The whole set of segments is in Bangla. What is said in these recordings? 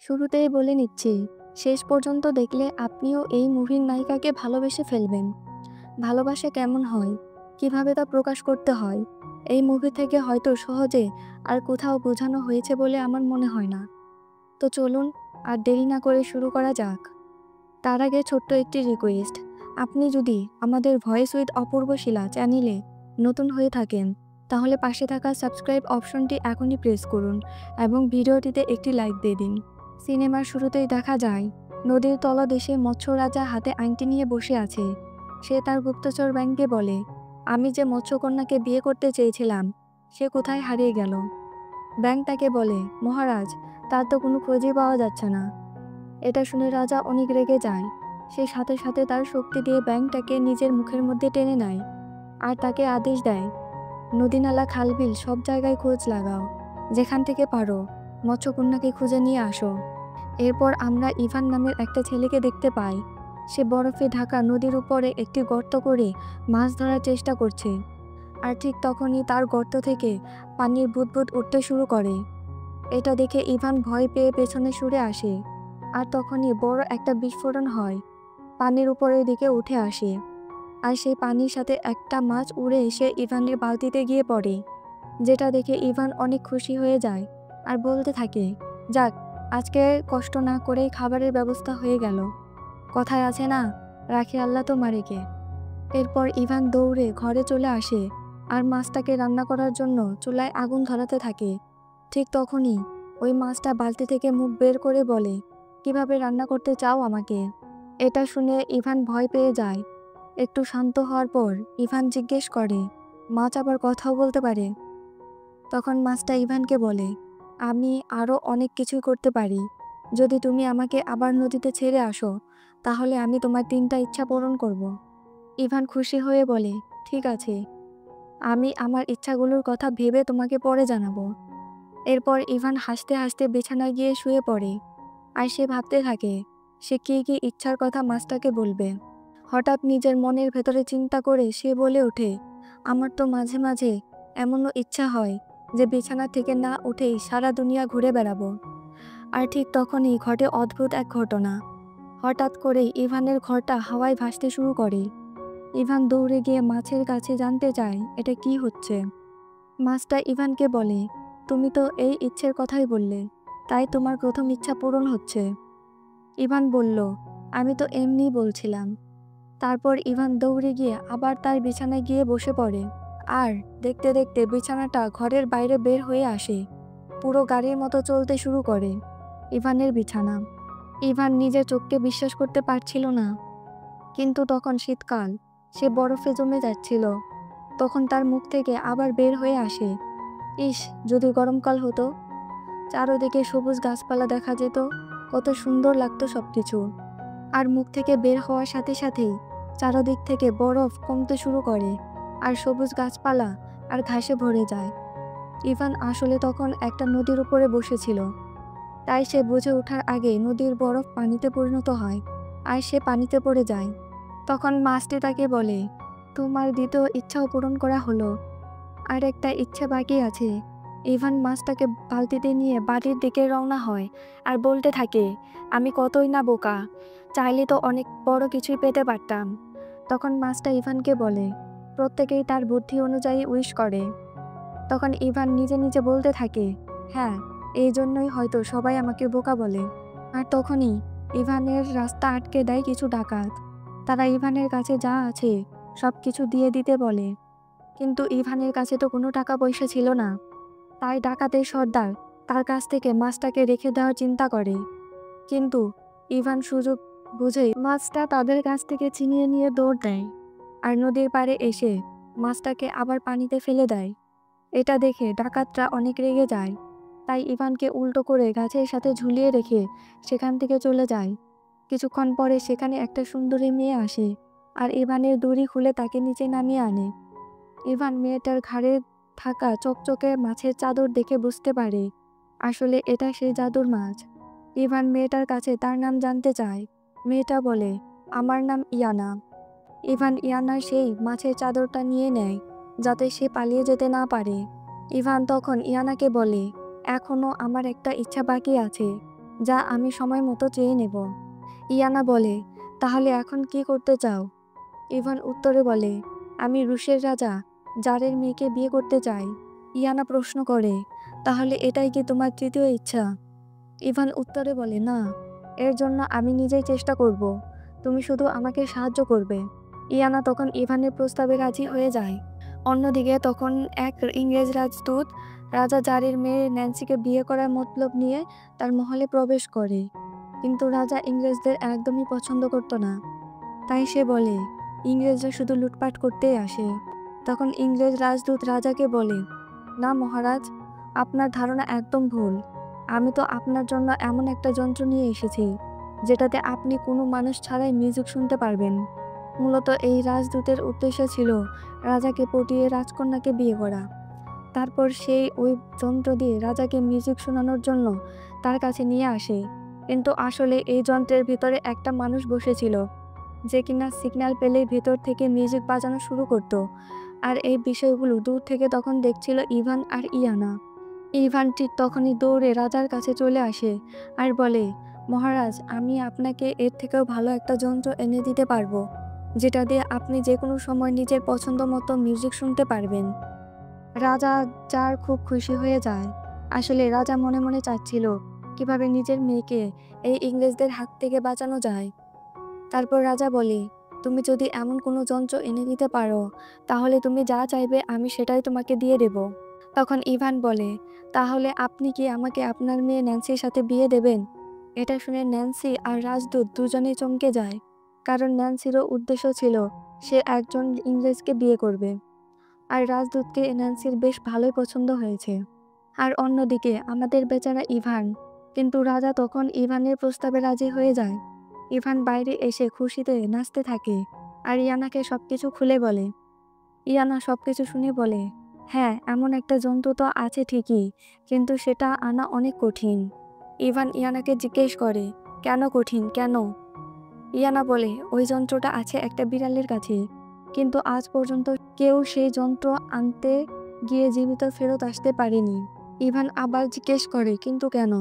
শুরুতেই বলে নিচ্ছি, শেষ পর্যন্ত দেখলে আপনিও এই মুভির নায়িকাকে ভালোবেসে ফেলবেন। ভালোবাসা কেমন হয়, কিভাবে তা প্রকাশ করতে হয়, এই মুভি থেকে হয়তো সহজে আর কোথাও বোঝানো হয়েছে বলে আমার মনে হয় না। তো চলুন, আর দেরি না করে শুরু করা যাক। তার আগে ছোট্ট একটি রিকোয়েস্ট, আপনি যদি আমাদের ভয়েস উইথ অপূর্ব শিলা চ্যানেলে নতুন হয়ে থাকেন, তাহলে পাশে থাকা সাবস্ক্রাইব অপশনটি এখনই প্রেস করুন এবং ভিডিওটিতে একটি লাইক দিয়ে দিন। সিনেমার শুরুতেই দেখা যায় নদীর তলদেশে মৎস্য রাজা হাতে আংটি নিয়ে বসে আছে। সে তার গুপ্তচর ব্যাংকে বলে, আমি যে মৎস্যকন্যাকে বিয়ে করতে চেয়েছিলাম সে কোথায় হারিয়ে গেল। ব্যাংক তাকে বলে, মহারাজ, তার তো কোনো খোঁজই পাওয়া যাচ্ছে না। এটা শুনে রাজা অনেক রেগে যায়। সে সাথে সাথে তার শক্তি দিয়ে ব্যাংকটাকে নিজের মুখের মধ্যে টেনে নেয় আর তাকে আদেশ দেয়, নদীনালা খালবিল সব জায়গায় খোঁজ লাগাও, যেখান থেকে পারো মৎস্যকন্যাকে খুঁজে নিয়ে আসো। এরপর আমরা ইভান নামের একটা ছেলেকে দেখতে পাই। সে বরফে ঢাকা নদীর উপরে একটি গর্ত করে মাছ ধরার চেষ্টা করছে। আর ঠিক তখনই তার গর্ত থেকে পানির বুদবুদ উঠতে শুরু করে। এটা দেখে ইভান ভয় পেয়ে পেছনে সরে আসে। আর তখনই বড় একটা বিস্ফোরণ হয়, পানির উপরের দিকে উঠে আসে। আর সেই পানির সাথে একটা মাছ উড়ে এসে ইভানের বালতিতে গিয়ে পড়ে, যেটা দেখে ইভান অনেক খুশি হয়ে যায় আর বলতে থাকে, যাক, আজকে কষ্ট না করেই খাবারের ব্যবস্থা হয়ে গেল। কথায় আছে না, রাখে আল্লাহ তোমারেকে। এরপর ইভান দৌড়ে ঘরে চলে আসে আর মাছটাকে রান্না করার জন্য চুলায় আগুন ধরাতে থাকে। ঠিক তখনই ওই মাছটা বালতি থেকে মুখ বের করে বলে, কিভাবে রান্না করতে চাও আমাকে? এটা শুনে ইভান ভয় পেয়ে যায়। একটু শান্ত হওয়ার পর ইভান জিজ্ঞেস করে, মাছ আবার কথাও বলতে পারে? তখন মাছটা ইভানকে বলে, আমি আরও অনেক কিছুই করতে পারি। যদি তুমি আমাকে আবার নদীতে ছেড়ে আসো, তাহলে আমি তোমার 3টা ইচ্ছা পূরণ করব। ইভান খুশি হয়ে বলে, ঠিক আছে, আমি আমার ইচ্ছাগুলোর কথা ভেবে তোমাকে পরে জানাবো। এরপর ইভান হাসতে হাসতে বিছানায় গিয়ে শুয়ে পড়ে। আর সে ভাবতে থাকে সে কি কি ইচ্ছার কথা মাছটাকে বলবে। হঠাৎ নিজের মনের ভেতরে চিন্তা করে সে বলে ওঠে, আমার তো মাঝে মাঝে এমনও ইচ্ছা হয় যে বিছানা থেকে না উঠেই সারা দুনিয়া ঘুরে বেড়াবো। আর ঠিক তখনই ঘটে অদ্ভুত এক ঘটনা। হঠাৎ করেই ইভানের ঘরটা হাওয়ায় ভাসতে শুরু করে। ইভান দৌড়ে গিয়ে মাছের কাছে জানতে চায় এটা কি হচ্ছে। মাছটা ইভানকে বলে, তুমি তো এই ইচ্ছের কথাই বললে, তাই তোমার প্রথম ইচ্ছা পূরণ হচ্ছে। ইভান বলল, আমি তো এমনিই বলছিলাম। তারপর ইভান দৌড়ে গিয়ে আবার তার বিছানায় গিয়ে বসে পড়ে। আর দেখতে দেখতে বিছানাটা ঘরের বাইরে বের হয়ে আসে, পুরো গাড়ির মতো চলতে শুরু করে। ইভানের বিছানা। ইভান নিজের চোখকে বিশ্বাস করতে পারছিল না। কিন্তু তখন শীতকাল, সে বরফে জমে যাচ্ছিল। তখন তার মুখ থেকে আবার বের হয়ে আসে, ইস, যদি গরমকাল হতো, চারদিকে সবুজ গাছপালা দেখা যেত, কত সুন্দর লাগতো সবকিছু। আর মুখ থেকে বের হওয়ার সাথে সাথেই চারদিক থেকে বরফ কমতে শুরু করে আর সবুজ গাছপালা আর ঘাসে ভরে যায়। ইভান আসলে তখন একটা নদীর উপরে বসেছিল, তাই সে বুঝে ওঠার আগে নদীর বরফ পানিতে পরিণত হয় আর সে পানিতে পড়ে যায়। তখন মাছটি তাকে বলে, তোমার দ্বিতীয় ইচ্ছাও পূরণ করা হলো, আর একটা ইচ্ছা বাকি আছে। ইভান মাছটাকে বালতিতে নিয়ে বাড়ির দিকে রওনা হয় আর বলতে থাকে, আমি কতই না বোকা, চাইলে তো অনেক বড় কিছুই পেতে পারতাম। তখন মাছটা ইভানকে বলে, প্রত্যেকেই তার বুদ্ধি অনুযায়ী উইশ করে। তখন ইভান নিজে নিজে বলতে থাকে, হ্যাঁ, এই জন্যই হয়তো সবাই আমাকে বোকা বলে। আর তখনই ইভানের রাস্তা আটকে দেয় কিছু ডাকাত। তারা ইভানের কাছে যা আছে সব কিছু দিয়ে দিতে বলে, কিন্তু ইভানের কাছে তো কোনো টাকা পয়সা ছিল না। তাই ডাকাতের সর্দার তার কাছ থেকে মাছটাকে রেখে দেওয়ার চিন্তা করে। কিন্তু ইভান সুযোগ বুঝেই মাছটা তাদের কাছ থেকে ছিনিয়ে নিয়ে দৌড় দেয় আর নদীর পাড়ে এসে মাছটাকে আবার পানিতে ফেলে দেয়। এটা দেখে ডাকাতরা অনেক রেগে যায়। তাই ইভানকে উল্টো করে গাছের সাথে ঝুলিয়ে রেখে সেখান থেকে চলে যায়। কিছুক্ষণ পরে সেখানে একটা সুন্দরী মেয়ে আসে আর ইভানের দড়ি খুলে তাকে নিচে নামিয়ে আনে। ইভান মেয়েটার ঘাড়ে থাকা চকচকে মাছের চাদর দেখে বুঝতে পারে আসলে এটা সেই জাদুর মাছ। ইভান মেয়েটার কাছে তার নাম জানতে চায়। মেয়েটা বলে, আমার নাম ইয়ানা। ইভান ইয়ানার সেই মাছের চাদরটা নিয়ে নেয় যাতে সে পালিয়ে যেতে না পারে। ইভান তখন ইয়ানাকে বলে, এখনো আমার একটা ইচ্ছা বাকি আছে, যা আমি সময় মতো চেয়ে নেব। ইয়ানা বলে, তাহলে এখন কি করতে চাও? ইভান উত্তরে বলে, আমি রুশের রাজা জারের মেয়েকে বিয়ে করতে চাই। ইয়ানা প্রশ্ন করে, তাহলে এটাই কি তোমার তৃতীয় ইচ্ছা? ইভান উত্তরে বলে, না, এর জন্য আমি নিজেই চেষ্টা করব, তুমি শুধু আমাকে সাহায্য করবে। ইয়ানা তখন ইভানের প্রস্তাবে রাজি হয়ে যায়। অন্যদিকে তখন এক ইংরেজ রাজদূত রাজা জারের মেয়ে ন্যান্সিকে বিয়ে করার মতলব নিয়ে তার মহলে প্রবেশ করে, কিন্তু রাজা ইংরেজদের একদমই পছন্দ করত না। তাই সে বলে, ইংরেজরা শুধু লুটপাট করতেই আসে। তখন ইংরেজ রাজদূত রাজাকে বলে, না মহারাজ, আপনার ধারণা একদম ভুল। আমি তো আপনার জন্য এমন একটা যন্ত্র নিয়ে এসেছি যেটাতে আপনি কোনো মানুষ ছাড়াই মিউজিক শুনতে পারবেন। মূলত এই রাজদূতের উদ্দেশ্য ছিল রাজাকে পটিয়ে রাজকন্যাকে বিয়ে করা। তারপর সেই ওই যন্ত্র দিয়ে রাজাকে মিউজিক শোনানোর জন্য তার কাছে নিয়ে আসে, কিন্তু আসলে এই যন্ত্রের ভিতরে একটা মানুষ বসেছিল যে কিনা সিগন্যাল পেলেই ভেতর থেকে মিউজিক বাজানো শুরু করত। আর এই বিষয়গুলো দূর থেকে তখন দেখছিল ইভান আর ইয়ানা। ইভান ঠিক তখনই দৌড়ে রাজার কাছে চলে আসে আর বলে, মহারাজ, আমি আপনাকে এর থেকেও ভালো একটা যন্ত্র এনে দিতে পারবো, যেটা দিয়ে আপনি যে কোনো সময় নিজের পছন্দ মতো মিউজিক শুনতে পারবেন। রাজা যার খুব খুশি হয়ে যায়। আসলে রাজা মনে মনে চাচ্ছিল কিভাবে নিজের মেয়েকে এই ইংরেজদের হাত থেকে বাঁচানো যায়। তারপর রাজা বলে, তুমি যদি এমন কোনো যন্ত্র এনে দিতে পারো তাহলে তুমি যা চাইবে আমি সেটাই তোমাকে দিয়ে দেব। তখন ইভান বলে, তাহলে আপনি কি আমাকে আপনার মেয়ে ন্যান্সির সাথে বিয়ে দেবেন? এটা শুনে ন্যান্সি আর রাজদূত দুজনেই চমকে যায়, কারণ ন্যান্সিরও উদ্দেশ্য ছিল সে একজন ইংরেজকে বিয়ে করবে। আর রাজদূতকে ন্যান্সির বেশ ভালোই পছন্দ হয়েছে। আর অন্যদিকে আমাদের বেচারা ইভান, কিন্তু রাজা তখন ইভানের প্রস্তাবে রাজি হয়ে যায়। ইভান বাইরে এসে খুশিতে নাচতে থাকে আর ইয়ানাকে সবকিছু খুলে বলে। ইয়ানা সবকিছু শুনে বলে, হ্যাঁ, এমন একটা যন্ত্র তো আছে ঠিকই, কিন্তু সেটা আনা অনেক কঠিন। ইভান ইয়ানাকে জিজ্ঞেস করে, কেন কঠিন, কেন? ইয়ানা বলে, ওই যন্ত্রটা আছে একটা বিড়ালের কাছে, কিন্তু আজ পর্যন্ত কেউ সেই যন্ত্র আনতে গিয়ে জীবিত ফেরত আসতে পারেনি। ইভান আবার জিজ্ঞেস করে, কিন্তু কেন?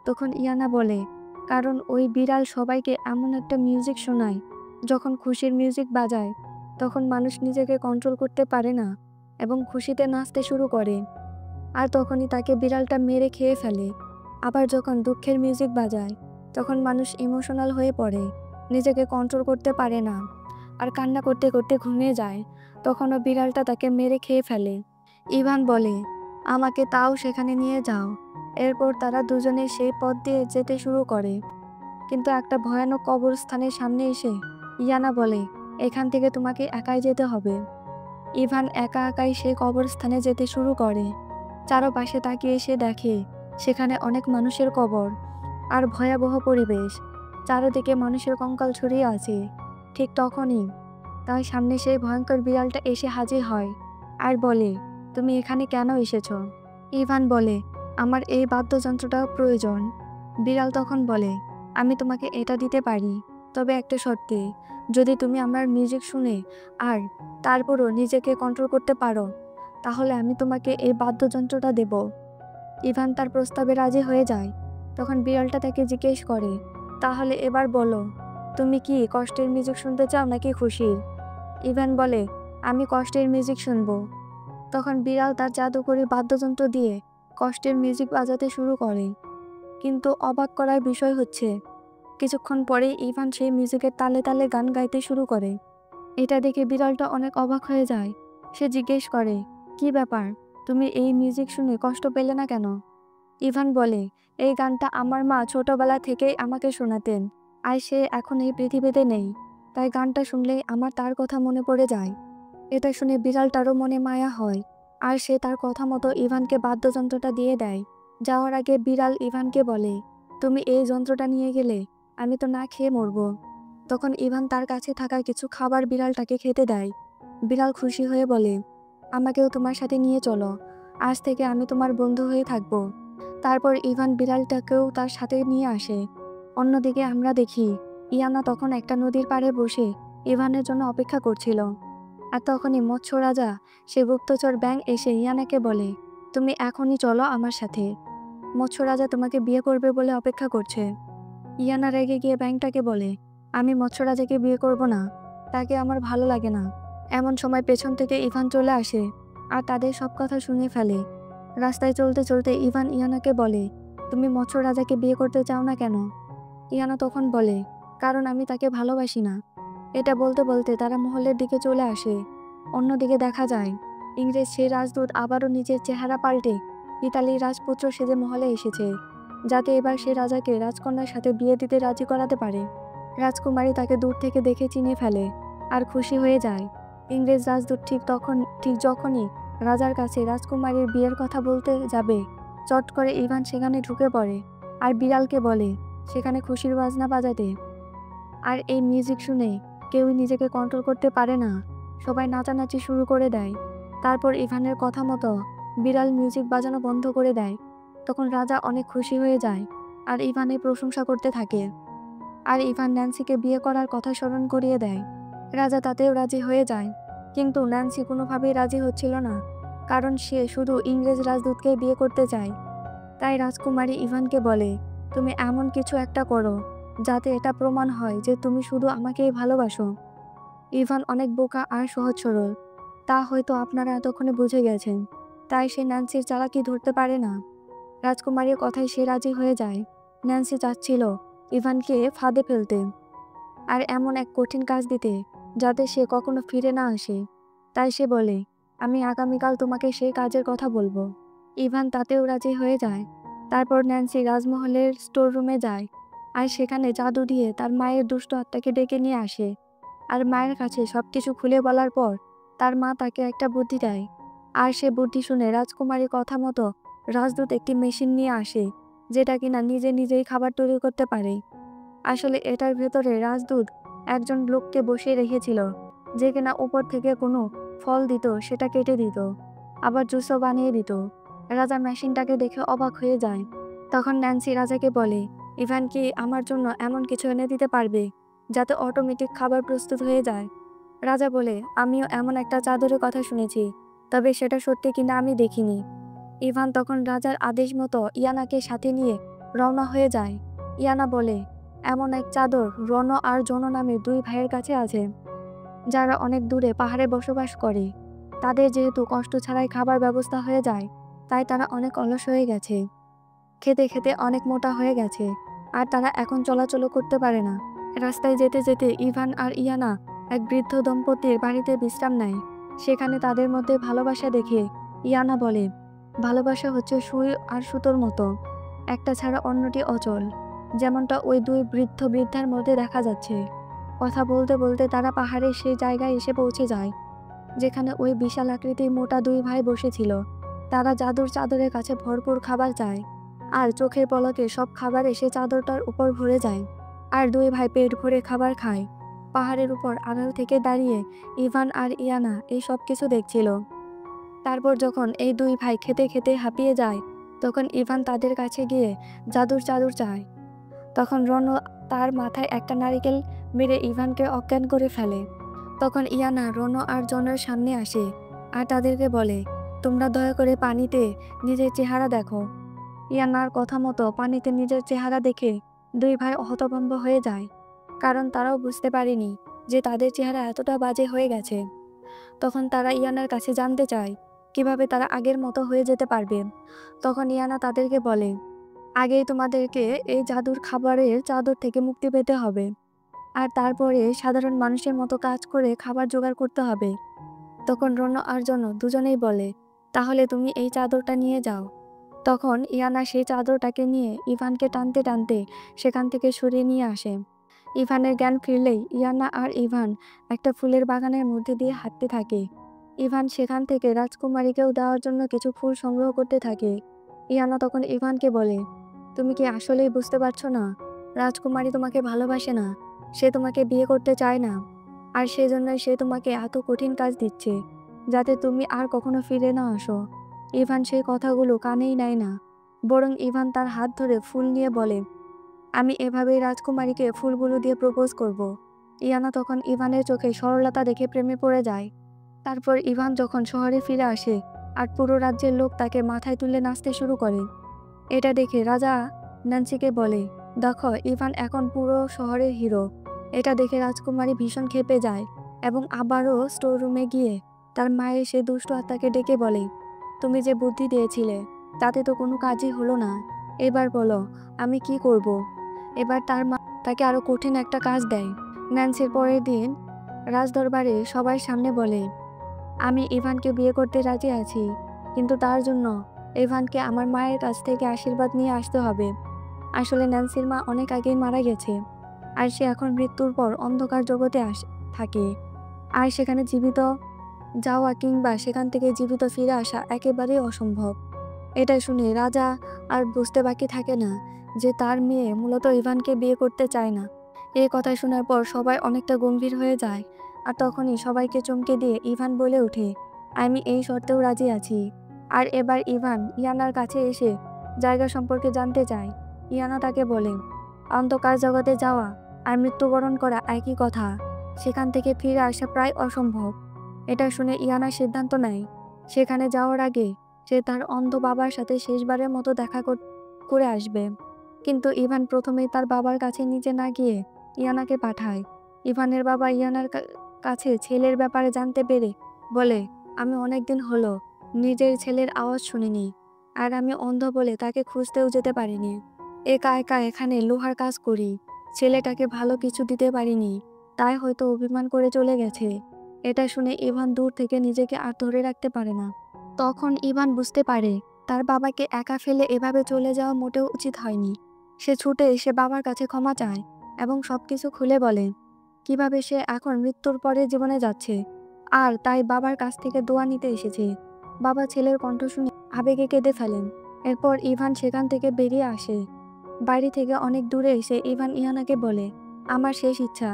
তখন ইয়ানা বলে, কারণ ওই বিড়াল সবাইকে এমন একটা মিউজিক শোনায়, যখন খুশির মিউজিক বাজায় তখন মানুষ নিজেকে কন্ট্রোল করতে পারে না এবং খুশিতে নাচতে শুরু করে। আর তখনই তাকে বিড়ালটা মেরে খেয়ে ফেলে। আবার যখন দুঃখের মিউজিক বাজায় তখন মানুষ ইমোশনাল হয়ে পড়ে, নিজেকে কন্ট্রোল করতে পারে না আর কান্না করতে করতে ঘুমিয়ে যায়। তখনও বিড়ালটা তাকে মেরে খেয়ে ফেলে। ইভান বলে, আমাকে তাও সেখানে নিয়ে যাও। এরপর তারা দুজনে সেই পথ দিয়ে যেতে শুরু করে, কিন্তু একটা ভয়ানক কবরস্থানের সামনে এসে ইয়ানা বলে, এখান থেকে তোমাকে একাই যেতে হবে। ইভান একা একাই সেই কবরস্থানে যেতে শুরু করে। চারপাশে তাকিয়ে সে দেখে সেখানে অনেক মানুষের কবর আর ভয়াবহ পরিবেশ, চারিদিকে মানুষের কঙ্কাল ছড়িয়ে আছে। ঠিক তখনই তার সামনে সেই ভয়ঙ্কর বিড়ালটা এসে হাজির হয় আর বলে, তুমি এখানে কেন এসেছো? ইভান বলে, আমার এই বাদ্যযন্ত্রটা প্রয়োজন। বিড়াল তখন বলে, আমি তোমাকে এটা দিতে পারি, তবে একটা শর্তে, যদি তুমি আমার মিউজিক শুনে আর তারপরও নিজেকে কন্ট্রোল করতে পারো তাহলে আমি তোমাকে এই বাদ্যযন্ত্রটা দেব। ইভান তার প্রস্তাবে রাজি হয়ে যায়। তখন বিড়ালটা তাকে জিজ্ঞেস করে, তাহলে এবার বলো, তুমি কি কষ্টের মিউজিক শুনতে চাও নাকি খুশির? ইভান বলে, আমি কষ্টের মিউজিক শুনবো। তখন বিড়াল তার জাদুকরি বাদ্যযন্ত্র দিয়ে কষ্টের মিউজিক বাজাতে শুরু করে, কিন্তু অবাক করার বিষয় হচ্ছে কিছুক্ষণ পরেই ইভান সেই মিউজিকের তালে তালে গান গাইতে শুরু করে। এটা দেখে বিড়ালটা অনেক অবাক হয়ে যায়। সে জিজ্ঞেস করে, কি ব্যাপার, তুমি এই মিউজিক শুনে কষ্ট পেলে না কেন? ইভান বলে, এই গানটা আমার মা ছোটবেলা থেকেই আমাকে শোনাতেন, আর সে এখন এই পৃথিবীতে নেই, তাই গানটা শুনলেই আমার তার কথা মনে পড়ে যায়। এটা শুনে বিড়ালটারও মনে মায়া হয় আর সে তার কথা মতো ইভানকে বাদ্যযন্ত্রটা দিয়ে দেয়। যাওয়ার আগে বিড়াল ইভানকে বলে, তুমি এই যন্ত্রটা নিয়ে গেলে আমি তো না খেয়ে মরবো। তখন ইভান তার কাছে থাকা কিছু খাবার বিড়ালটাকে খেতে দেয়। বিড়াল খুশি হয়ে বলে, আমাকেও তোমার সাথে নিয়ে চলো, আজ থেকে আমি তোমার বন্ধু হয়ে থাকবো। তারপর ইভান বিড়ালটাকেও তার সাথে নিয়ে আসে। অন্যদিকে আমরা দেখি ইয়ানা তখন একটা নদীর পাড়ে বসে ইভানের জন্য অপেক্ষা করছিল। আর তখনই মৎস্য রাজা সে গুপ্তচর ব্যাঙ এসে ইয়ানাকে বলে, তুমি এখনই চলো আমার সাথে। মৎস্য রাজা তোমাকে বিয়ে করবে বলে অপেক্ষা করছে। ইয়ানা রেগে গিয়ে ব্যাঙটাকে বলে, আমি মৎস্য রাজাকে বিয়ে করব না, তাকে আমার ভালো লাগে না। এমন সময় পেছন থেকে ইভান চলে আসে আর তাদের সব কথা শুনে ফেলে। রাস্তায় চলতে চলতে ইভান ইয়ানাকে বলে, তুমি মৎস্য রাজাকে বিয়ে করতে চাও না কেন? ইয়ানা তখন বলে, কারণ আমি তাকে ভালোবাসি না। এটা বলতে বলতে তারা মহলের দিকে চলে আসে। অন্যদিকে দেখা যায় ইংরেজ সেই রাজদূত আবারও নিজের চেহারা পাল্টে ইতালির রাজপুত্র সেজে মহলে এসেছে, যাতে এবার সে রাজাকে রাজকন্যার সাথে বিয়ে দিতে রাজি করাতে পারে। রাজকুমারী তাকে দূর থেকে দেখে চিনে ফেলে আর খুশি হয়ে যায়। ইংরেজ রাজদূত ঠিক যখনই রাজার কাছে রাজকুমারীর বিয়ের কথা বলতে যাবে, চট করে ইভান সেখানে ঢুকে পড়ে আর বিড়ালকে বলে সেখানে খুশির বাজনা বাজাতে। আর এই মিউজিক শুনে কেউই নিজেকে কন্ট্রোল করতে পারে না, সবাই নাচানাচি শুরু করে দেয়। তারপর ইভানের কথা মতো বিড়াল মিউজিক বাজানো বন্ধ করে দেয়। তখন রাজা অনেক খুশি হয়ে যায় আর ইভানের প্রশংসা করতে থাকে। আর ইভান ন্যান্সিকে বিয়ে করার কথা স্মরণ করিয়ে দেয়। রাজা তাতেও রাজি হয়ে যায়, কিন্তু ন্যান্সি কোনোভাবেই রাজি হচ্ছিল না, কারণ সে শুধু ইংরেজ রাজদূতকে বিয়ে করতে চায়। তাই রাজকুমারী ইভানকে বলে, তুমি এমন কিছু একটা করো যাতে এটা প্রমাণ হয় যে তুমি শুধু আমাকেই ভালোবাসো। ইভান অনেক বোকা আর সহজ সরল, তা হয়তো আপনারা এতক্ষণে বুঝে গেছেন। তাই সে ন্যান্সির চালাকি ধরতে পারে না। রাজকুমারীর কথায় সে রাজি হয়ে যায়। ন্যান্সি চাচ্ছিল ইভানকে ফাঁদে ফেলতে আর এমন এক কঠিন কাজ দিতে যাতে সে কখনো ফিরে না আসে। তাই সে বলে, আমি আগামীকাল তোমাকে সেই কাজের কথা বলবো। ইভান তাতেও রাজি হয়ে যায়। তারপর ন্যান্সি রাজমহলের স্টোর রুমে যায় আর সেখানে জাদু দিয়ে তার মায়ের দুষ্ট আত্মাকে ডেকে নিয়ে আসে। আর মায়ের কাছে সবকিছু খুলে বলার পর তার মা তাকে একটা বুদ্ধি দেয়। আর সে বুদ্ধি শুনে রাজকুমারীর কথা মতো রাজদূত একটি মেশিন নিয়ে আসে, যেটা কিনা নিজেই খাবার তৈরি করতে পারে। আসলে এটার ভেতরে রাজদূত একজন লোককে বসিয়ে রেখেছিল, যে কিনা উপর থেকে কোনো ফল দিত সেটা কেটে দিত, আবার জুসও বানিয়ে দিত। রাজা মেশিনটাকে দেখে অবাক হয়ে যায়। তখন ন্যান্সি রাজাকে বলে, ইভান কি আমার জন্য এমন কিছু এনে দিতে পারবে যাতে অটোমেটিক খাবার প্রস্তুত হয়ে যায়? রাজা বলে, আমিও এমন একটা চাদরের কথা শুনেছি, তবে সেটা সত্যি কিনা আমি দেখিনি। ইভান তখন রাজার আদেশ মতো ইয়ানাকে সাথে নিয়ে রওনা হয়ে যায়। ইয়ানা বলে, এমন এক চাদর রণ আর জন নামে দুই ভাইয়ের কাছে আছে, যারা অনেক দূরে পাহাড়ে বসবাস করে। তাদের যেহেতু কষ্ট ছাড়াই খাবার ব্যবস্থা হয়ে যায়, তাই তারা অনেক অলস হয়ে গেছে, খেতে খেতে অনেক মোটা হয়ে গেছে, আর তারা এখন চলাচলও করতে পারে না। রাস্তায় যেতে যেতে ইভান আর ইয়ানা এক বৃদ্ধ দম্পতির বাড়িতে বিশ্রাম নেয়। সেখানে তাদের মধ্যে ভালোবাসা দেখে ইয়ানা বলে, ভালোবাসা হচ্ছে সুই আর সুতোর মতো, একটা ছাড়া অন্যটি অচল, যেমনটা ওই দুই বৃদ্ধার মধ্যে দেখা যাচ্ছে। কথা বলতে বলতে তারা পাহাড়ের সেই জায়গায় এসে পৌঁছে যায়, যেখানে ওই বিশাল আকৃতির মোটা দুই ভাই বসেছিল। তারা জাদুর চাদরের কাছে ভরপুর খাবার চায়, আর চোখের পলকে সব খাবার এসে চাদরটার উপর ভরে যায়। আর দুই ভাই পেট ভরে খাবার খায়। পাহাড়ের উপর আড়াল থেকে দাঁড়িয়ে ইভান আর ইয়ানা এই সব কিছু দেখছিল। তারপর যখন এই দুই ভাই খেতে খেতে হাঁপিয়ে যায়, তখন ইভান তাদের কাছে গিয়ে জাদুর চাদর চায়। তখন রণ তার মাথায় একটা নারিকেল মেরে ইভানকে অজ্ঞান করে ফেলে। তখন ইয়ানা রণ আর জনের সামনে আসে আর তাদেরকে বলে, তোমরা দয়া করে পানিতে নিজের চেহারা দেখো। ইয়ানার কথা মতো পানিতে নিজের চেহারা দেখে দুই ভাই হতভম্ব হয়ে যায়, কারণ তারাও বুঝতে পারেনি যে তাদের চেহারা এতটা বাজে হয়ে গেছে। তখন তারা ইয়ানার কাছে জানতে চায় কিভাবে তারা আগের মতো হয়ে যেতে পারবে। তখন ইয়ানা তাদেরকে বলে, আগেই তোমাদেরকে এই জাদুর খাবারের চাদর থেকে মুক্তি পেতে হবে, আর তারপরে সাধারণ মানুষের মতো কাজ করে খাবার জোগাড় করতে হবে। তখন রণ আর জন দুজনেই বলে, তাহলে তুমি এই চাদরটা নিয়ে যাও। তখন ইয়ানা সেই চাদরটাকে নিয়ে ইভানকে টানতে টানতে সেখান থেকে সরিয়ে নিয়ে আসে। ইভানের জ্ঞান ফিরলেই ইয়ানা আর ইভান একটা ফুলের বাগানের মধ্যে দিয়ে হাঁটতে থাকে। ইভান সেখান থেকে রাজকুমারীকেও দেওয়ার জন্য কিছু ফুল সংগ্রহ করতে থাকে। ইয়ানা তখন ইভানকে বলে, তুমি কি আসলেই বুঝতে পারছো না? রাজকুমারী তোমাকে ভালোবাসে না, সে তোমাকে বিয়ে করতে চায় না, আর সেজন্যই সে তোমাকে এত কঠিন কাজ দিচ্ছে, যাতে তুমি আর কখনো ফিরে না আসো। ইভান সেই কথাগুলো কানেই নেয় না, বরং ইভান তার হাত ধরে ফুল নিয়ে বলে, আমি এভাবেই রাজকুমারীকে ফুলগুলো দিয়ে প্রপোজ করব। ইয়ানা তখন ইভানের চোখে সরলতা দেখে প্রেমে পড়ে যায়। তারপর ইভান যখন শহরে ফিরে আসে আর পুরো রাজ্যের লোক তাকে মাথায় তুলে নাচতে শুরু করে। এটা দেখে রাজা ন্যান্সিকে বলে, দেখো ইভান এখন পুরো শহরের হিরো। এটা দেখে রাজকুমারী ভীষণ ক্ষেপে যায় এবং আবারও স্টোর রুমে গিয়ে তার মায়ের সে দুষ্ট আত্মাকে ডেকে বলে, তুমি যে বুদ্ধি দিয়েছিলে তাতে তো কোনো কাজই হলো না। এবার বলো আমি কি করব। এবার তার মা তাকে আরো কঠিন একটা কাজ দেয়। ন্যান্সির পরের দিন রাজদরবারে সবার সামনে বলে, আমি ইভানকে বিয়ে করতে রাজি আছি, কিন্তু তার জন্য ইভানকে আমার মায়ের কাছ থেকে আশীর্বাদ নিয়ে আসতে হবে। আসলে ন্যান্সির মা অনেক আগেই মারা গেছে, আর সে এখন মৃত্যুর পর অন্ধকার জগতে থাকে। আর সেখানে জীবিত যাওয়া কিংবা সেখান থেকে জীবিত ফিরে আসা একেবারেই অসম্ভব। এটা শুনে রাজা আর বুঝতে বাকি থাকে না যে তার মেয়ে মূলত ইভানকে বিয়ে করতে চায় না। এই কথা শোনার পর সবাই অনেকটা গম্ভীর হয়ে যায়, আর তখনই সবাইকে চমকে দিয়ে ইভান বলে ওঠে, আমি এই শর্তেও রাজি আছি। আর এবার ইভান ইয়ানার কাছে এসে জায়গা সম্পর্কে জানতে চায়। ইয়ানা তাকে বলে, অন্ধকার জগতে যাওয়া আর মৃত্যুবরণ করা একই কথা, সেখান থেকে ফিরে আসা প্রায় অসম্ভব। এটা শুনে ইয়ানা সিদ্ধান্ত নেয় সেখানে যাওয়ার আগে সে তার অন্ধ বাবার সাথে শেষবারের মতো দেখা করে আসবে। কিন্তু ইভান প্রথমেই তার বাবার কাছে নিচে না গিয়ে ইয়ানাকে পাঠায়। ইভানের বাবা ইয়ানার কাছে ছেলের ব্যাপারে জানতে পেরে বলে, আমি অনেকদিন হলো নিজের ছেলের আওয়াজ শুনিনি, আর আমি অন্ধ বলে তাকে খুঁজতেও যেতে পারিনি। একা একা এখানে লোহার কাজ করি, ছেলেটাকে ভালো কিছু দিতে পারিনি, তাই হয়তো অভিমান করে চলে গেছে। এটা শুনে ইভান দূর থেকে নিজেকে আর ধরে রাখতে পারে না। তখন ইভান বুঝতে পারে তার বাবাকে একা ফেলে এভাবে চলে যাওয়া মোটেও উচিত হয়নি। সে ছুটে এসে বাবার কাছে ক্ষমা চায় এবং সবকিছু খুলে বলে কিভাবে সে এখন মৃত্যুর পরে জীবনে যাচ্ছে, আর তাই বাবার কাছ থেকে দোয়া নিতে এসেছে। বাবা ছেলের কণ্ঠ শুনে আবেগে কেঁদে ফেলেন। এরপর ইভান সেখান থেকে বেরিয়ে আসে। বাড়ি থেকে অনেক দূরে এসে ইভান ইয়ানাকে বলে, আমার শেষ ইচ্ছা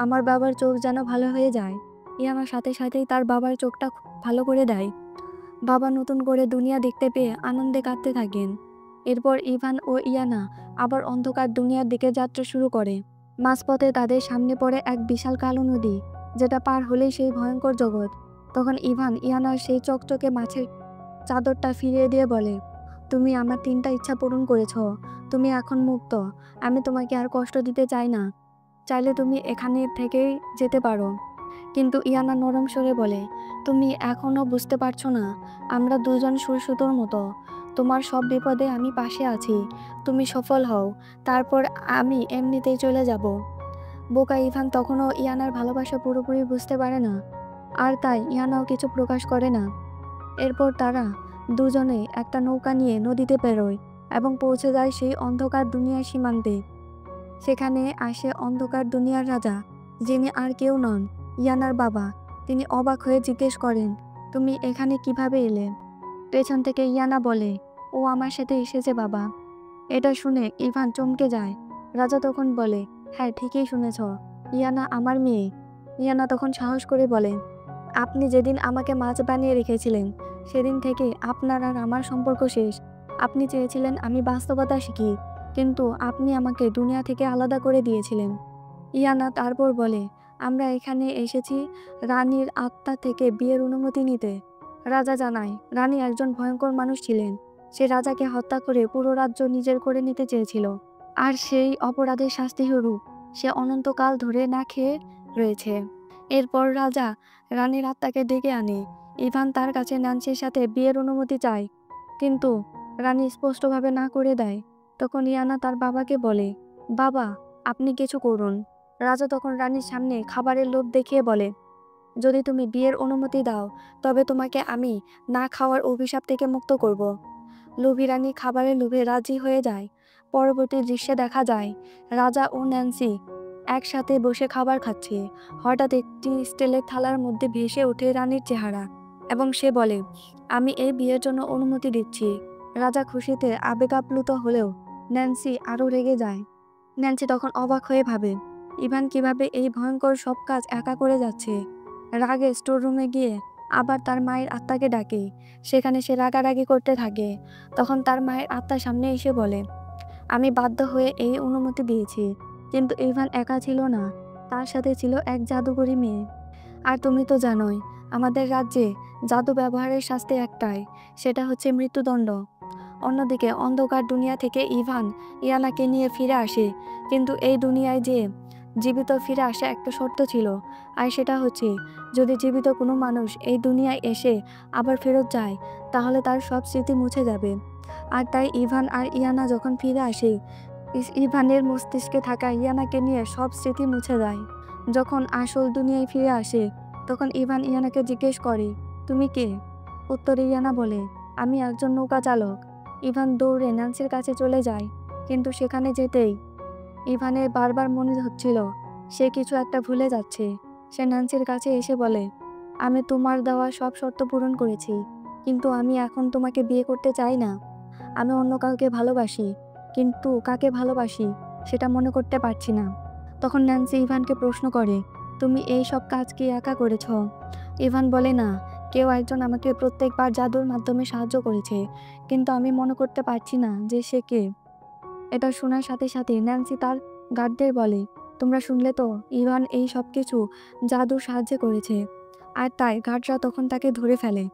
আমার বাবার চোখ যেন ভালো হয়ে যায়। ইয়ানার সাথে সাথেই তার বাবার চোখটা ভালো করে দেয়। বাবা নতুন করে দুনিয়া দেখতে পেয়ে আনন্দে কাঁদতে থাকেন। এরপর ইভান ও ইয়ানা আবার অন্ধকার দুনিয়ার দিকে যাত্রা শুরু করে। মাঝপথে তাদের সামনে পড়ে এক বিশাল কালো নদী, যেটা পার হলেই সেই ভয়ঙ্কর জগৎ। তখন ইভান ইয়ানার সেই চকচকে মাছের চাদরটা ফিরিয়ে দিয়ে বলে, তুমি আমার 3টা ইচ্ছা পূরণ করেছ, তুমি এখন মুক্ত। আমি তোমাকে আর কষ্ট দিতে চাই না, চাইলে তুমি এখানে থেকেই যেতে পারো। কিন্তু ইয়ানা নরম স্বরে বলে, তুমি এখনো বুঝতে পারছো না, আমরা দুজন সুরসুতোর মতো, তোমার সব বিপদে আমি পাশে আছি। তুমি সফল হও, তারপর আমি এমনিতেই চলে যাব। বোকা ইভান তখনও ইয়ানার ভালোবাসা পুরোপুরি বুঝতে পারে না, আর তাই ইয়ানাও কিছু প্রকাশ করে না। এরপর তারা দুজনে একটা নৌকা নিয়ে নদীতে পেরোয় এবং পৌঁছে যায় সেই অন্ধকার দুনিয়ার সীমান্তে। সেখানে আসে অন্ধকার দুনিয়ার রাজা, যিনি আর কেউ নন, ইয়ানার বাবা। তিনি অবাক হয়ে জিজ্ঞেস করেন, তুমি এখানে কিভাবে এলে? পেছন থেকে ইয়ানা বলে, ও আমার সাথে এসেছে বাবা। এটা শুনে ইভান চমকে যায়। রাজা তখন বলে, হ্যাঁ ঠিকই শুনেছ, ইয়ানা আমার মেয়ে। ইয়ানা তখন সাহস করে বলে, আপনি যেদিন আমাকে মাছ বানিয়ে রেখেছিলেন সেদিন থেকে আপনার আর আমার সম্পর্ক শেষ। আপনি চেয়েছিলেন আমি বাস্তবতা শিখি, কিন্তু আপনি আমাকে দুনিয়া থেকে আলাদা করে দিয়েছিলেন। ইয়ানা তারপর বলে, আমরা এখানে এসেছি রানীর আত্মা থেকে বিয়ের অনুমতি নিতে। রাজা জানায় রানী একজন ভয়ঙ্কর মানুষ ছিলেন। সে রাজাকে হত্যা করে পুরো রাজ্য নিজের করে নিতে চেয়েছিল, আর সেই অপরাধের শাস্তিস্বরূপ সে অনন্তকাল ধরে না খেয়ে রয়েছে। এরপর রাজা রানীর আত্মাকে ডেকে আনে। ইভান তার কাছে ন্যান্সির সাথে বিয়ের অনুমতি চায়, কিন্তু রানী স্পষ্টভাবে না করে দেয়। তখন ইয়ানা তার বাবাকে বলে, বাবা আপনি কিছু করুন। রাজা তখন রানীর সামনে খাবারের লোভ দেখিয়ে বলে, যদি তুমি বিয়ের অনুমতি দাও তবে তোমাকে আমি না খাওয়ার অভিশাপ থেকে মুক্ত করব। লোভী রানী খাবারের লোভে রাজি হয়ে যায়। পরবর্তী দৃশ্যে দেখা যায় রাজা ও ন্যান্সি একসাথে বসে খাবার খাচ্ছে। হঠাৎ একটি স্টিলের থালার মধ্যে ভেসে ওঠে রানীর চেহারা এবং সে বলে, আমি এই বিয়ের জন্য অনুমতি দিচ্ছি। রাজা খুশিতে আবেগ আপ্লুত হলেও ন্যান্সি আরও রেগে যায়। ন্যান্সি তখন অবাক হয়ে ভাবে ইভান কিভাবে এই ভয়ঙ্কর সব কাজ একা করে যাচ্ছে। রাগে স্টোর রুমে গিয়ে আবার তার মায়ের আত্মাকে ডাকে। সেখানে সে রাগারাগি করতে থাকে। তখন তার মায়ের আত্মার সামনে এসে বলে, আমি বাধ্য হয়ে এই অনুমতি দিয়েছি, কিন্তু ইভান একা ছিল না, তার সাথে ছিল এক জাদুকরী মেয়ে। আর তুমি তো জানোই আমাদের রাজ্যে জাদু ব্যবহারের শাস্তি একটাই, সেটা হচ্ছে মৃত্যুদণ্ড। অন্যদিকে অন্ধকার দুনিয়া থেকে ইভান ইয়ানাকে নিয়ে ফিরে আসে, কিন্তু এই দুনিয়ায় যে জীবিত ফিরে আসা একটা শর্ত ছিল, আর সেটা হচ্ছে যদি জীবিত কোনো মানুষ এই দুনিয়ায় এসে আবার ফেরত যায় তাহলে তার সব স্মৃতি মুছে যাবে। আর তাই ইভান আর ইয়ানা যখন ফিরে আসে, ইভানের মস্তিষ্কে থাকা ইয়ানাকে নিয়ে সব স্মৃতি মুছে যায়। যখন আসল দুনিয়ায় ফিরে আসে তখন ইভান ইয়ানাকে জিজ্ঞেস করে, তুমি কে? উত্তরে ইয়ানা বলে, আমি একজন নৌকা চালক। ইভান দৌড়ে ন্যান্সির কাছে চলে যায়, কিন্তু সেখানে যেতেই ইভানের বারবার মনে হচ্ছিল সে কিছু একটা ভুলে যাচ্ছে। সে ন্যান্সির কাছে এসে বলে, আমি তোমার দেওয়া সব শর্ত পূরণ করেছি, কিন্তু আমি এখন তোমাকে বিয়ে করতে চাই না। আমি অন্য কাউকে ভালোবাসি, কিন্তু কাকে ভালোবাসি সেটা মনে করতে পারছি না। তখন ন্যান্সি ইভানকে প্রশ্ন করে, তুমি এই সব কাজ কি একা করেছ? ইভান বলে, না, কেউ একজন আমাকে প্রত্যেকবার জাদুর মাধ্যমে সাহায্য করেছে, কিন্তু আমি মনে করতে পারছি না যে সে কে। এটা শোনার সাথে সাথে ন্যান্সি তার গার্ডদের বলে, তোমরা শুনলে তো, ইভান এই সব কিছু জাদুর সাহায্যে করেছে। আর তাই গার্ডরা তখন তাকে ধরে ফেলে।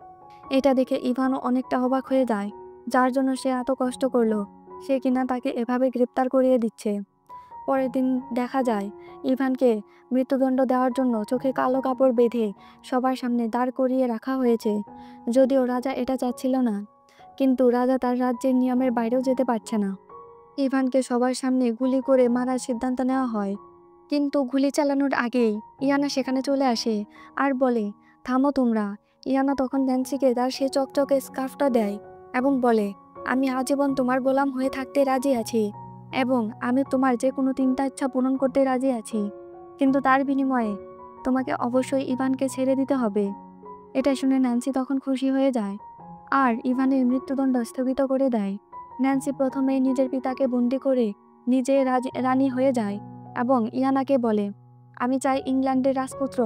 এটা দেখে ইভানও অনেকটা অবাক হয়ে যায়, যার জন্য সে এত কষ্ট করলো সে কিনা তাকে এভাবে গ্রেপ্তার করিয়ে দিচ্ছে। পরের দিন দেখা যায় ইভানকে মৃত্যুদণ্ড দেওয়ার জন্য চোখে কালো কাপড় বেঁধে সবার সামনে দাঁড় করিয়ে রাখা হয়েছে। যদিও রাজা এটা চাচ্ছিল না, কিন্তু রাজা তার রাজ্যের নিয়মের বাইরেও যেতে পারছে না। ইভানকে সবার সামনে গুলি করে মারার সিদ্ধান্ত নেওয়া হয়, কিন্তু গুলি চালানোর আগেই ইয়ানা সেখানে চলে আসে আর বলে, থামো তোমরা। ইয়ানা তখন ন্যান্সিকে তার সে চকচকে স্কার্ফটা দেয় এবং বলে, আমি আজীবন তোমার গোলাম হয়ে থাকতে রাজি আছি, এবং আমি তোমার যে কোনো 3টা ইচ্ছা পূরণ করতে রাজি আছি, কিন্তু তার বিনিময়ে তোমাকে অবশ্যই ইভানকে ছেড়ে দিতে হবে। এটা শুনে ন্যান্সি তখন খুশি হয়ে যায় আর ইভানের মৃত্যুদণ্ড স্থগিত করে দেয়। ন্যান্সি প্রথমে নিজের পিতাকে বন্দি করে নিজে রানী হয়ে যায় এবং ইয়ানাকে বলে, আমি চাই ইংল্যান্ডের রাজপুত্র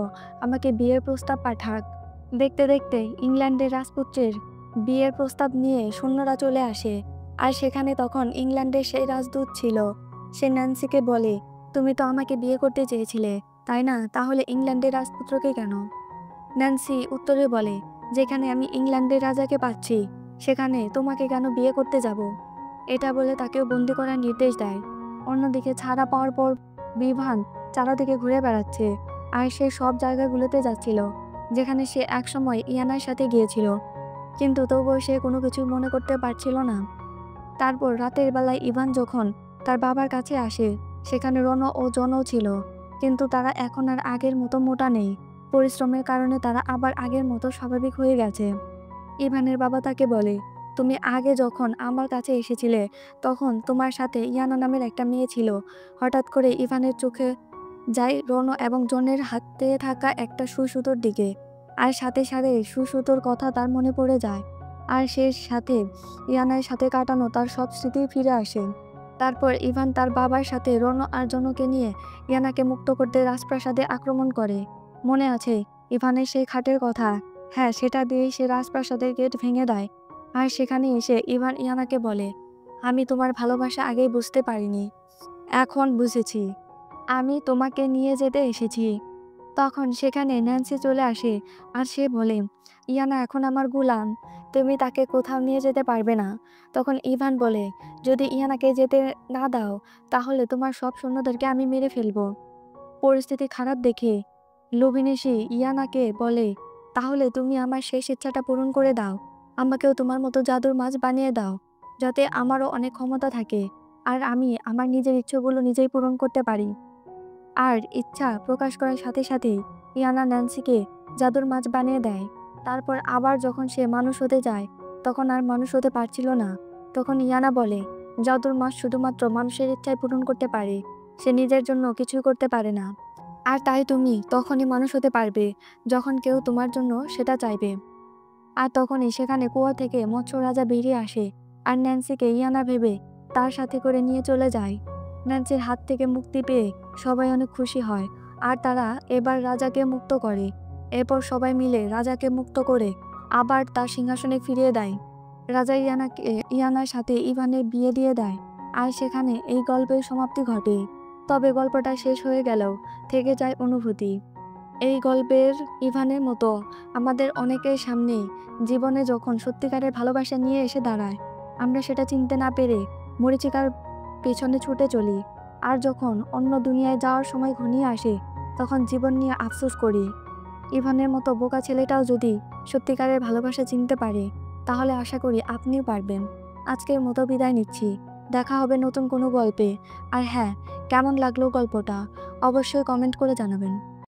আমাকে বিয়ের প্রস্তাব পাঠাক। দেখতে দেখতে ইংল্যান্ডের রাজপুত্রের বিয়ের প্রস্তাব নিয়ে সৈন্যরা চলে আসে, আর সেখানে তখন ইংল্যান্ডের সেই রাজদূত ছিল। সে ন্যান্সিকে বলে, তুমি তো আমাকে বিয়ে করতে চেয়েছিলে, তাই না? তাহলে ইংল্যান্ডের রাজপুত্রকে কেন? ন্যান্সি উত্তরে বলে, যেখানে আমি ইংল্যান্ডের রাজাকে পাচ্ছি সেখানে তোমাকে কেন বিয়ে করতে যাব? এটা বলে তাকেও বন্দি করার নির্দেশ দেয়। অন্যদিকে ছাড়া পাওয়ার পর বিভান চারদিকে ঘুরে বেড়াচ্ছে, আর সে সব জায়গাগুলোতে যাচ্ছিল যেখানে সে একসময় ইয়ানার সাথে গিয়েছিল, কিন্তু তবুও সে কোনো কিছু মনে করতে পারছিল না। তারপর রাতের বেলায় ইভান যখন তার বাবার কাছে আসে, সেখানে রণ ও জনও ছিল, কিন্তু তারা এখন আর আগের মতো মোটা নেই। পরিশ্রমের কারণে তারা আবার আগের মতো স্বাভাবিক হয়ে গেছে। ইভানের বাবা তাকে বলে, তুমি আগে যখন আমার কাছে এসেছিলে তখন তোমার সাথে ইয়ানা নামের একটা মেয়ে ছিল। হঠাৎ করে ইভানের চোখে যায় রণ এবং জনের হাতে থাকা একটা সুসুতোর দিকে, আর সাথে সাথে সুসুতোর কথা তার মনে পড়ে যায়, আর সে সাথে ইয়ানার সাথে কাটানো তার সব স্মৃতি ফিরে আসে। তারপর ইভান তার বাবার সাথে রণ আর জনকে নিয়ে ইয়ানাকে মুক্ত করতে রাজপ্রাসাদে আক্রমণ করে। মনে আছে ইভানের সেই খাটের কথা? হ্যাঁ, সেটা দিয়েই সে রাজপ্রাসাদের গেট ভেঙে দেয়। আর সেখানে এসে ইভান ইয়ানাকে বলে, আমি তোমার ভালোবাসা আগেই বুঝতে পারিনি, এখন বুঝেছি। আমি তোমাকে নিয়ে যেতে এসেছি। তখন সেখানে ন্যান্সি চলে আসে আর সে বলে, ইয়ানা এখন আমার গোলাম, তুমি তাকে কোথাও নিয়ে যেতে পারবে না। তখন ইভান বলে, যদি ইয়ানাকে যেতে না দাও তাহলে তোমার সব সৈন্যদেরকে আমি মেরে ফেলবো। পরিস্থিতি খারাপ দেখে লুবিনেশি ইয়ানাকে বলে, তাহলে তুমি আমার শেষ ইচ্ছাটা পূরণ করে দাও, আমাকেও তোমার মতো জাদুর মাছ বানিয়ে দাও, যাতে আমারও অনেক ক্ষমতা থাকে আর আমি আমার নিজের ইচ্ছেগুলো নিজেই পূরণ করতে পারি। আর ইচ্ছা প্রকাশ করার সাথে সাথে ইয়ানা ন্যান্সিকে জাদুর মাছ বানিয়ে দেয়। তারপর আবার যখন সে মানুষ হতে যায় তখন আর মানুষ হতে পারছিল না। তখন ইয়ানা বলে, জাদুর মাছ শুধুমাত্র মানুষের ইচ্ছাই পূরণ করতে পারে, সে নিজের জন্য কিছুই করতে পারে না। আর তাই তুমি তখনই মানুষ হতে পারবে যখন কেউ তোমার জন্য সেটা চাইবে। আর তখনই সেখানে কুয়া থেকে মৎস্য রাজা বেরিয়ে আসে আর ন্যান্সিকে ইয়ানা ভেবে তার সাথে করে নিয়ে চলে যায়। ন্যান্সির হাত থেকে মুক্তি পেয়ে সবাই অনেক খুশি হয় আর তারা এবার রাজাকে মুক্ত করে। এরপর সবাই মিলে রাজাকে মুক্ত করে আবার তার সিংহাসনে ফিরিয়ে দেয়। রাজা ইয়ানার সাথে ইভানের বিয়ে দিয়ে দেয় আর সেখানে এই গল্পের সমাপ্তি ঘটে। তবে গল্পটা শেষ হয়ে গেলেও থেকে যায় অনুভূতি। এই গল্পের ইভানের মতো আমাদের অনেকের সামনে জীবনে যখন সত্যিকারের ভালোবাসা নিয়ে এসে দাঁড়ায়, আমরা সেটা চিনতে না পেরে মরীচিকার পেছনে ছুটে চলি। আর যখন অন্য দুনিয়ায় যাওয়ার সময় ঘনিয়ে আসে, তখন জীবন নিয়ে আফসোস করি। ইভানের মতো বোকা ছেলেটাও যদি সত্যিকারের ভালোবাসা চিনতে পারে, তাহলে আশা করি আপনিও পারবেন। আজকের মতো বিদায় নিচ্ছি। দেখা হবে নতুন কোনো গল্পে। আর হ্যাঁ, কেমন লাগলো গল্পটা অবশ্যই কমেন্ট করে জানাবেন।